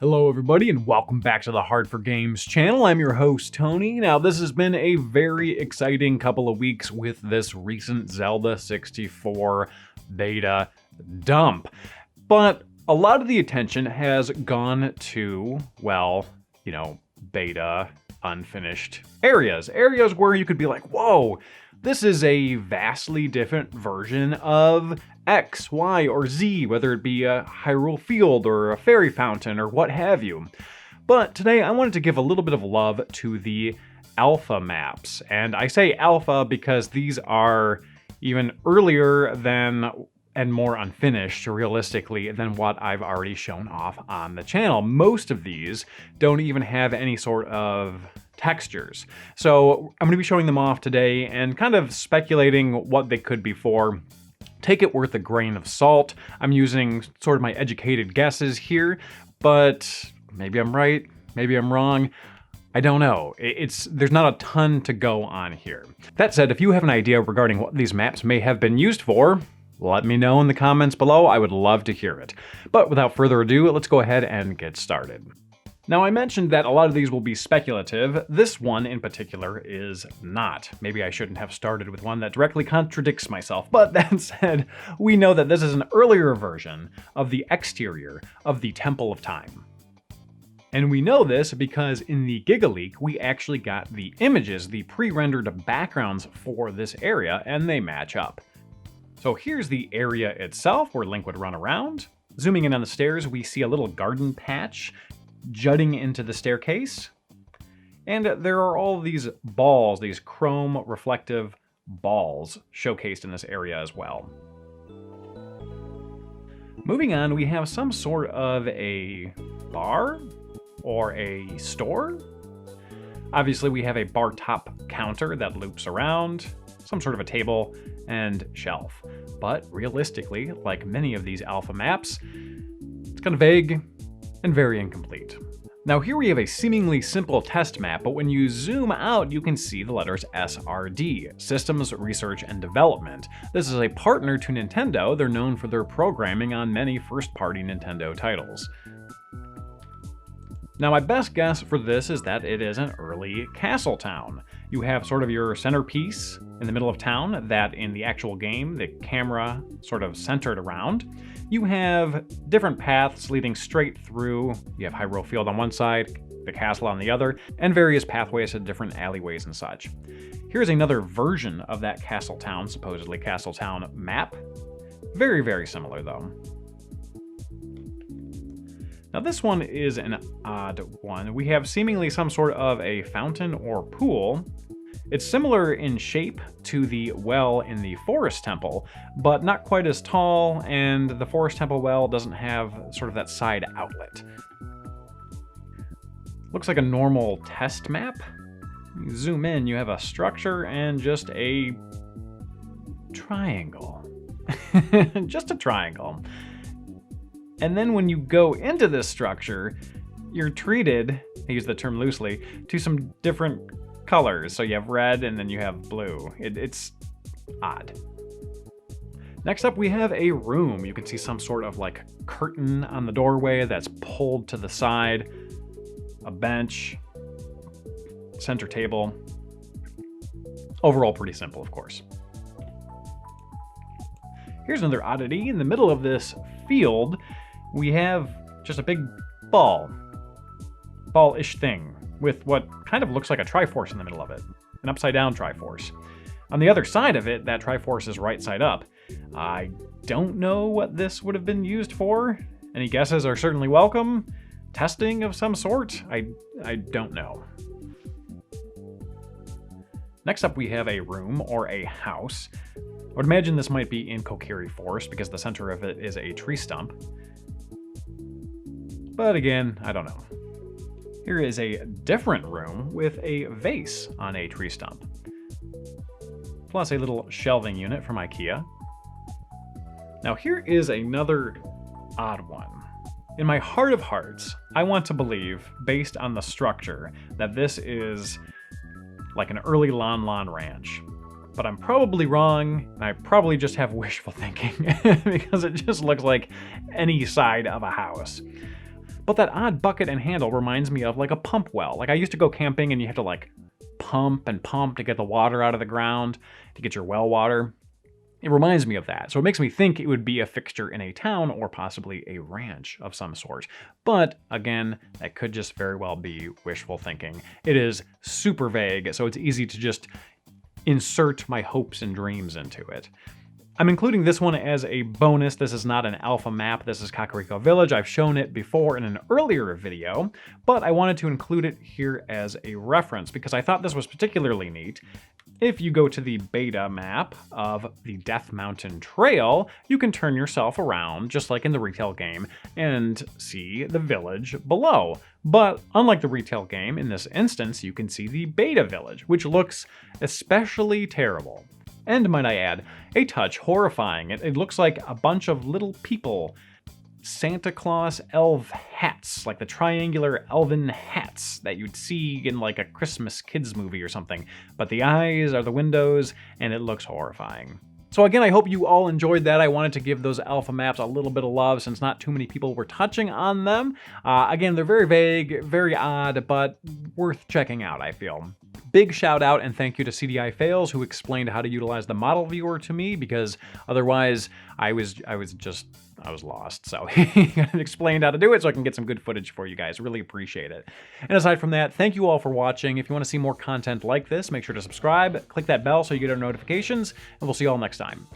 Hello everybody and welcome back to the Hard4Games channel. I'm your host Tony. Now this has been a very exciting couple of weeks with this recent Zelda 64 beta dump. But a lot of the attention has gone to, well, beta unfinished areas. Areas where you could be like, whoa, this is a vastly different version of X, Y, or Z, whether it be a Hyrule Field or a Fairy Fountain or what have you. But today I wanted to give a little bit of love to the alpha maps. And I say alpha because these are even earlier than and more unfinished, realistically, than what I've already shown off on the channel. Most of these don't even have any sort of textures. So I'm going to be showing them off today and kind of speculating what they could be for. Take it with a grain of salt. I'm using sort of my educated guesses here, but maybe I'm right, maybe I'm wrong. I don't know. There's not a ton to go on here. That said, if you have an idea regarding what these maps may have been used for, let me know in the comments below. I would love to hear it. But without further ado, let's go ahead and get started. Now, I mentioned that a lot of these will be speculative. This one in particular is not. Maybe I shouldn't have started with one that directly contradicts myself, but that said, we know that this is an earlier version of the exterior of the Temple of Time. And we know this because in the Giga Leak, we actually got the images, the pre-rendered backgrounds for this area, and they match up. So here's the area itself where Link would run around. Zooming in on the stairs, we see a little garden patch jutting into the staircase. And there are all these balls, these chrome reflective balls showcased in this area as well. Moving on, we have some sort of a bar or a store. Obviously, we have a bar top counter that loops around, some sort of a table and shelf. But realistically, like many of these alpha maps, it's kind of vague and very incomplete. Now here we have a seemingly simple test map, but when you zoom out, you can see the letters SRD, Systems Research and Development. This is a partner to Nintendo. They're known for their programming on many first-party Nintendo titles. Now my best guess for this is that it is an early castle town. You have sort of your centerpiece in the middle of town that in the actual game, the camera sort of centered around. You have different paths leading straight through. You have Hyrule Field on one side, the castle on the other, and various pathways to different alleyways and such. Here's another version of that castle town, supposedly castle town map. Very, very similar though. Now this one is an odd one. We have seemingly some sort of a fountain or pool. It's similar in shape to the well in the Forest Temple, but not quite as tall, and the Forest Temple well doesn't have sort of that side outlet. Looks like a normal test map. You zoom in, you have a structure and just a triangle. Just a triangle. And then when you go into this structure, you're treated, I use the term loosely, to some different colors. So you have red and then you have blue. It's odd. Next up, we have a room. You can see some sort of like curtain on the doorway that's pulled to the side, a bench, center table. Overall, pretty simple, of course. Here's another oddity. In the middle of this field, we have just a big ball-ish thing with what kind of looks like a Triforce in the middle of it, an upside-down Triforce. On the other side of it, that Triforce is right side up. I don't know what this would have been used for. Any guesses are certainly welcome. Testing of some sort? I don't know. Next up, we have a room or a house. I would imagine this might be in Kokiri Forest because the center of it is a tree stump. But again, I don't know. Here is a different room with a vase on a tree stump. Plus a little shelving unit from IKEA. Now here is another odd one. In my heart of hearts, I want to believe, based on the structure, that this is like an early Lon Lon Ranch. But I'm probably wrong, and I probably just have wishful thinking, because it just looks like any side of a house. but that odd bucket and handle reminds me of like a pump well. Like I used to go camping and you had to like pump and pump to get the water out of the ground, to get your well water. It reminds me of that, so it makes me think it would be a fixture in a town or possibly a ranch of some sort. But again, that could just very well be wishful thinking. It is super vague, so it's easy to just insert my hopes and dreams into it. I'm including this one as a bonus. This is not an alpha map. This is Kakariko Village. I've shown it before in an earlier video, but I wanted to include it here as a reference because I thought this was particularly neat. If you go to the beta map of the Death Mountain Trail, you can turn yourself around, just like in the retail game, and see the village below. But unlike the retail game, in this instance, you can see the beta village, which looks especially terrible. And might I add, a touch horrifying. It looks like a bunch of little people, Santa Claus elf hats, like the triangular elven hats that you'd see in like a Christmas kids movie or something. But the eyes are the windows, and it looks horrifying. So again, I hope you all enjoyed that. I wanted to give those alpha maps a little bit of love since not too many people were touching on them. Again, they're very vague, very odd, but worth checking out, I feel. Big shout out and thank you to CDI Fails who explained how to utilize the model viewer to me, because otherwise I was lost. So he explained how to do it so I can get some good footage for you guys. Really appreciate it. And aside from that, thank you all for watching. If you want to see more content like this, make sure to subscribe, click that bell so you get our notifications, and we'll see you all next time.